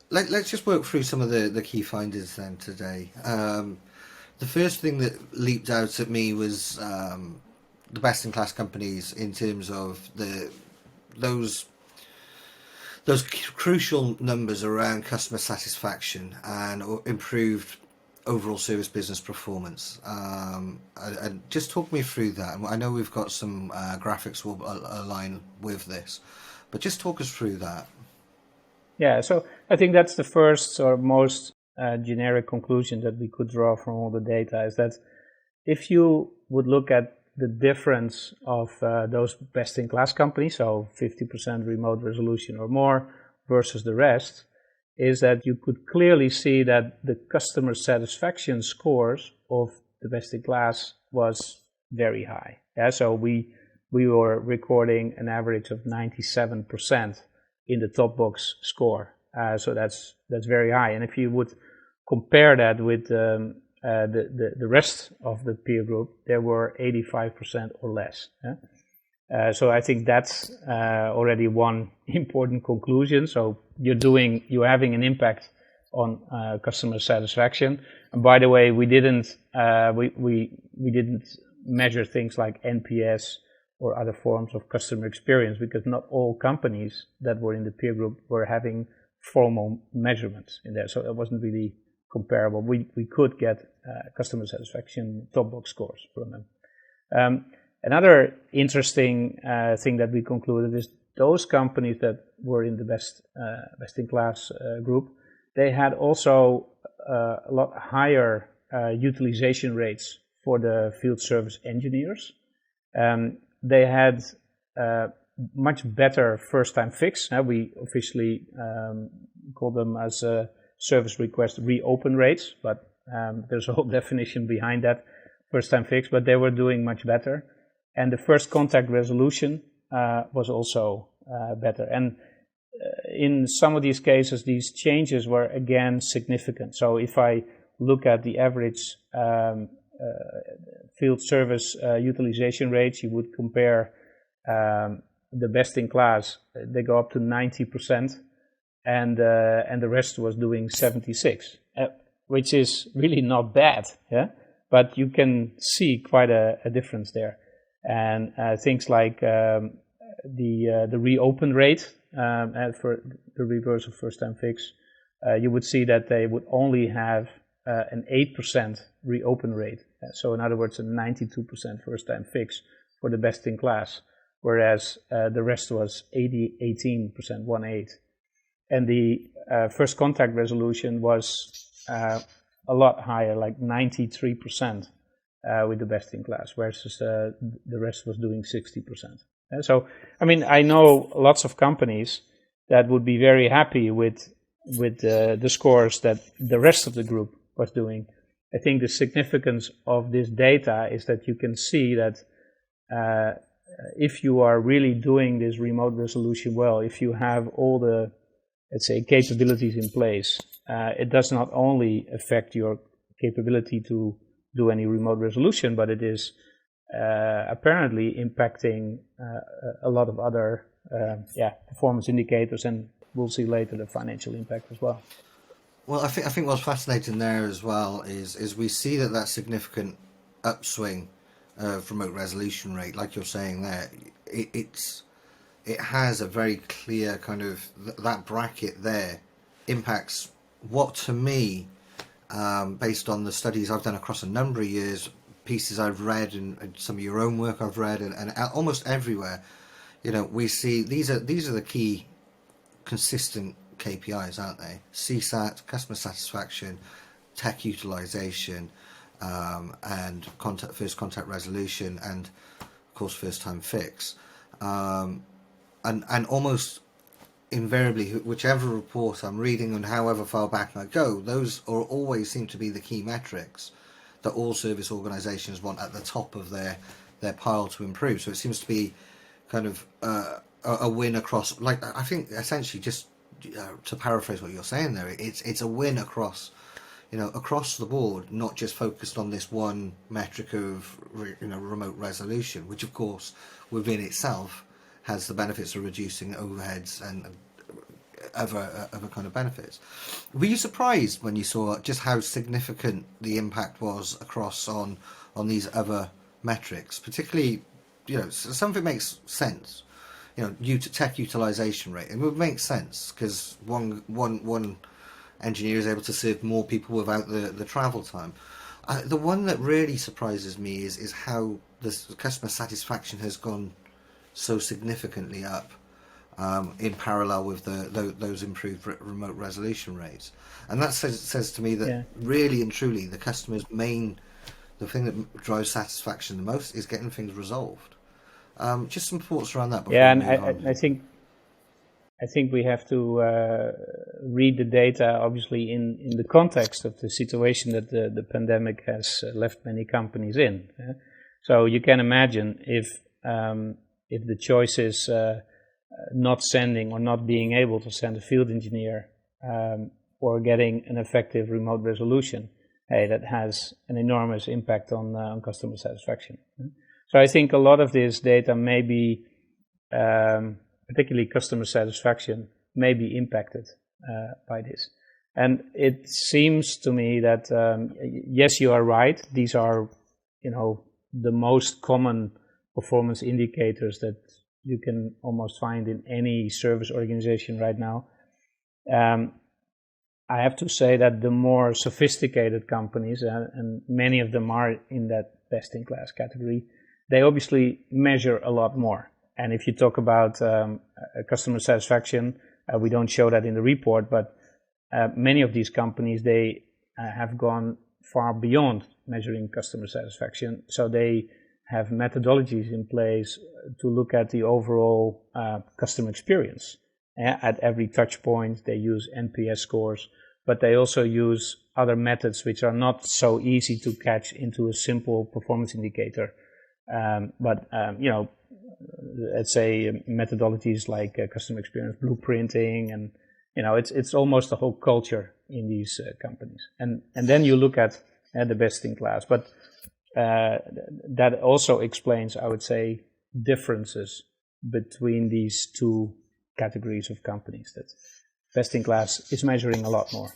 let's just work through some of the key findings then today. The first thing that leaped out at me was the best-in-class companies in terms of those those crucial numbers around customer satisfaction and improved overall service business performance. And just talk me through that. I know we've got some graphics will align with this, but just talk us through that. Yeah, so I think that's the first or most generic conclusion that we could draw from all the data, is that if you would look at the difference of those best-in-class companies, so 50% remote resolution or more versus the rest, is that you could clearly see that the customer satisfaction scores of the best-in-class was very high. Yeah, so we were recording an average of 97% in the top box score. So that's very high. And if you would compare that with the rest of the peer group, there were 85% or less. Yeah? So I think that's already one important conclusion. So you're having an impact on customer satisfaction. And by the way, we didn't measure things like NPS or other forms of customer experience, because not all companies that were in the peer group were having formal measurements in there. So it wasn't really comparable. We could get customer satisfaction top box scores from them. Another interesting thing that we concluded is those companies that were in the best-in-class group, they had also a lot higher utilization rates for the field service engineers. They had much better first-time fix. We officially call them as service request reopen rates, but there's a whole definition behind that, first-time fix, but they were doing much better. And the first contact resolution was also better. And in some of these cases, these changes were again significant. So if I look at the average field service utilization rates, you would compare the best in class, they go up to 90%, and the rest was doing 76, which is really not bad, yeah. But you can see quite a difference there, and things like the reopen rate for the reverse of first time fix, you would see that they would only have an 8% reopen rate. So in other words, a 92% first time fix for the best in class, whereas the rest was 18%, 1/8. And the first contact resolution was a lot higher, like 93% with the best in class, whereas the rest was doing 60%. So, I mean, I know lots of companies that would be very happy with the scores that the rest of the group was doing. I think the significance of this data is that you can see that if you are really doing this remote resolution well, if you have all the, let's say, capabilities in place, it does not only affect your capability to do any remote resolution, but it is apparently impacting a lot of other performance indicators, and we'll see later the financial impact as well. Well, I think what's fascinating there as well is we see that significant upswing of remote resolution rate, like you're saying there. It has a very clear kind of that bracket there impacts what, to me, based on the studies I've done across a number of years, pieces I've read, and some of your own work I've read, and almost everywhere, we see these are the key consistent KPIs, aren't they? CSAT, customer satisfaction, tech utilization, and first contact resolution, and of course first time fix, and almost invariably, whichever report I'm reading and however far back I go, those are always seem to be the key metrics that all service organisations want at the top of their pile to improve. So it seems to be kind of a win across, like, I think essentially, just to paraphrase what you're saying there, it's a win across across the board, not just focused on this one metric of remote resolution, which of course within itself has the benefits of reducing overheads and other kind of benefits. Were you surprised when you saw just how significant the impact was across on these other metrics, particularly, some of it makes sense. Tech utilization rate. It would make sense because one engineer is able to serve more people without the travel time. The one that really surprises me is how the customer satisfaction has gone so significantly up in parallel with those improved remote resolution rates. And that says to me that really and truly the the thing that drives satisfaction the most is getting things resolved. Just some thoughts around that. Yeah, and I think we have to read the data, obviously, in the context of the situation that the pandemic has left many companies in. So you can imagine if the choice is not sending or not being able to send a field engineer or getting an effective remote resolution, that has an enormous impact on customer satisfaction. So I think a lot of this data may be particularly customer satisfaction, may be impacted by this. And it seems to me that, yes, you are right. These are, the most common performance indicators that you can almost find in any service organization right now. I have to say that the more sophisticated companies, and many of them are in that best-in-class category, they obviously measure a lot more. And if you talk about customer satisfaction, we don't show that in the report, but many of these companies, they have gone far beyond measuring customer satisfaction. So they have methodologies in place to look at the overall customer experience. At every touch point, they use NPS scores, but they also use other methods which are not so easy to catch into a simple performance indicator. Let's say methodologies like customer experience blueprinting, and it's almost a whole culture in these companies. And then you look at the best in class, but that also explains, I would say, differences between these two categories of companies. That best in class is measuring a lot more.